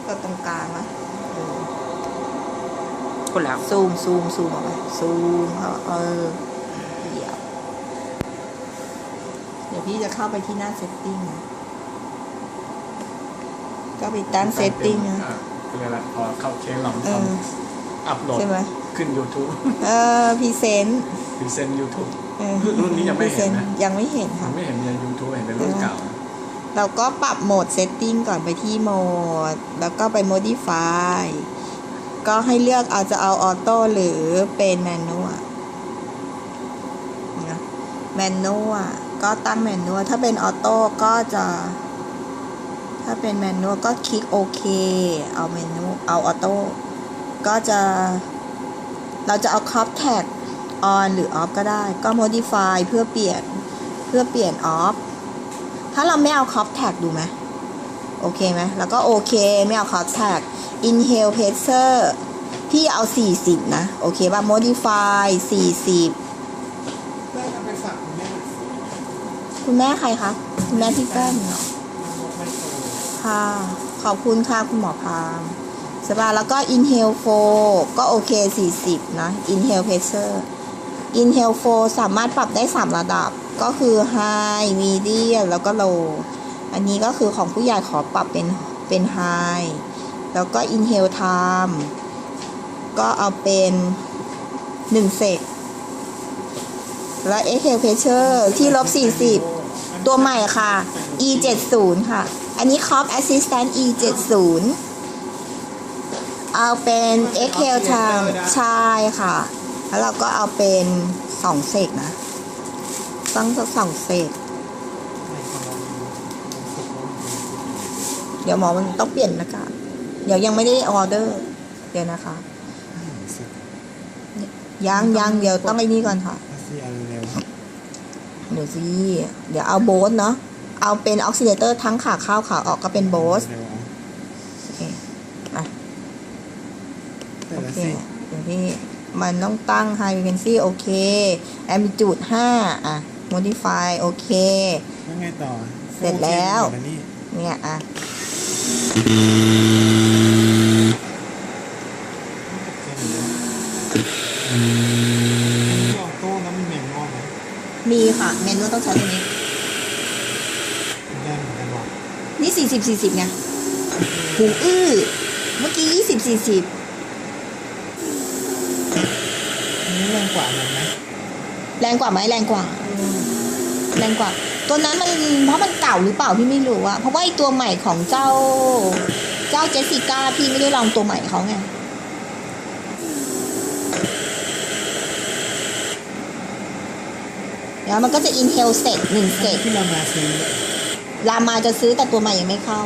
ก็ตรงกลางวะกดแล้วซูมออกไปซูมเดี๋ยวพี่จะเข้าไปที่หน้าเซตติ้งก็ไปตั้งเซตติ้งนะคืออะไรพอเข้าเคสลองทำอัพโหลดใช่ไหมขึ้น YouTube พรีเซนต์YouTube รุ่นนี้ยังไม่เห็นนะยังไม่เห็นค่ะไม่เห็นใน YouTube เห็นในรุ่นเก่าเราก็ปรับโหมดเซตติ้งก่อนไปที่โหมดแล้วก็ไป modify ก็ให้เลือกจะเอาออโต้หรือเป็นแมนนวลนะแมนนวลก็ตั้งแมนนวลถ้าเป็นออโต้ก็จะถ้าเป็นแมนนวลก็คลิกโอเคเอาเมนูเอาออโต้ก็จะเราจะเอาครอปแท็ก on หรือ off ก็ได้ก็ modify เพื่อเปลี่ยน off ถ้าเราไม่เอา crop tag ดูไหมโอเคไหมแล้วก็โอเคไม่เอา crop tag inhale pressure พี่เอา40นะโอเคป่ะ modify 40ได้เอาไปฝากคุณแม่ใครคะคุณแม่พี่แป้งเนาะค่ะขอบคุณค่ะคุณหมอพามใช่ป่ะแล้วก็ inhale 4ก็โอเค40นะ inhale pressure inhale 4สามารถปรับได้3ระดับก็คือ high medium แล้วก็ low อันนี้ก็คือของผู้ใหญ่ขอปรับเป็น high แล้วก็ inhale time ก็เอาเป็น1เซกและ exhale pressure ที่-40ตัวใหม่ค่ะ E70 ค่ะอันนี้ Crop Assistant E70 เอาเป็น exhale time ใช่ค่ะแล้วเราก็เอาเป็น2เซกนะตั้ง2เซกเดี๋ยวหมอมันต้องเปลี่ยนนะคะเดี๋ยวยังไม่ได้ออเดอร์เดี๋ยวนะคะยังเดี๋ยวต้องไอ้นี่ก่อนค่ะเดี๋ยวสิเดี๋ยวเอาโบสเนาะเอาเป็นออกซิเลเตอร์ทั้งขาเข้าขาออกก็เป็นโบสโอเคโอเคเดี๋ยวพี่มันต้องตั้ง high frequency โอเค amplitude 5modify โอเคแล้วไงต่อเสร็จแล้วเนี่ยออโต้แล้วมีเมนนวลไหมมีค่ะเมนนวลต้องใช้ตัวนี้ได้เหมือนกันหรอนี่40ไงหูเมื่อกี้20 40นี่แรงกว่าไหมแรงกว่าไหมแรงกว่าตัวนั้นมันเพราะมันเก่าหรือเปล่าพี่ไม่รู้อะเพราะว่าไอตัวใหม่ของเจ้าเจสสิก้าพี่ไม่ได้ลองตัวใหม่เขาไงแล้วมันก็จะ inhale เสร็จ1เสร็จที่เรามาซื้อรามาจะซื้อแต่ตัวใหม่ยังไม่เข้า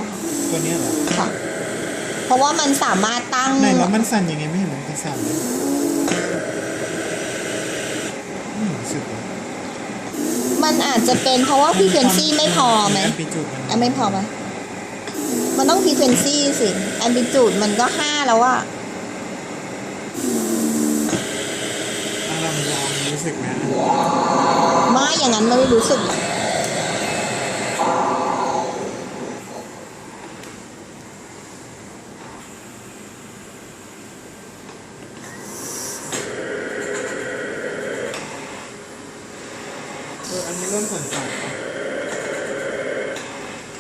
ตัวนี้เหรอค่ะเพราะว่ามันสามารถตั้งไหนแล้วมันสั่นยังไงไม่เห็นมันสั่นเลยมันอาจจะเป็นเพราะว่า frequency ไม่พอไหมไม่พอไหมมันต้อง frequency สิ amplitude มันก็5แล้วอะเราลองรู้สึกไหมไม่อย่างนั้นไม่รู้สึกอันนี้เริ่มสั่นๆ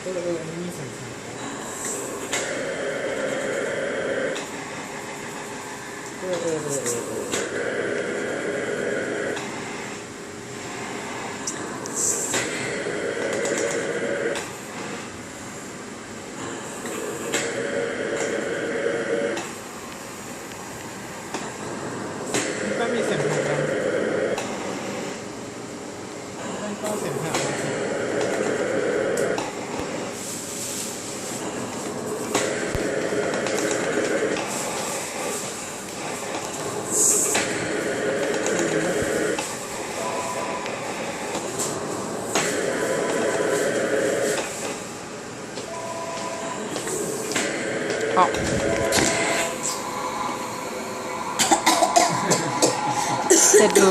อันนี้มีสั่นๆก็มีเสียงหัวใจก็เสียงหัวใจจะดู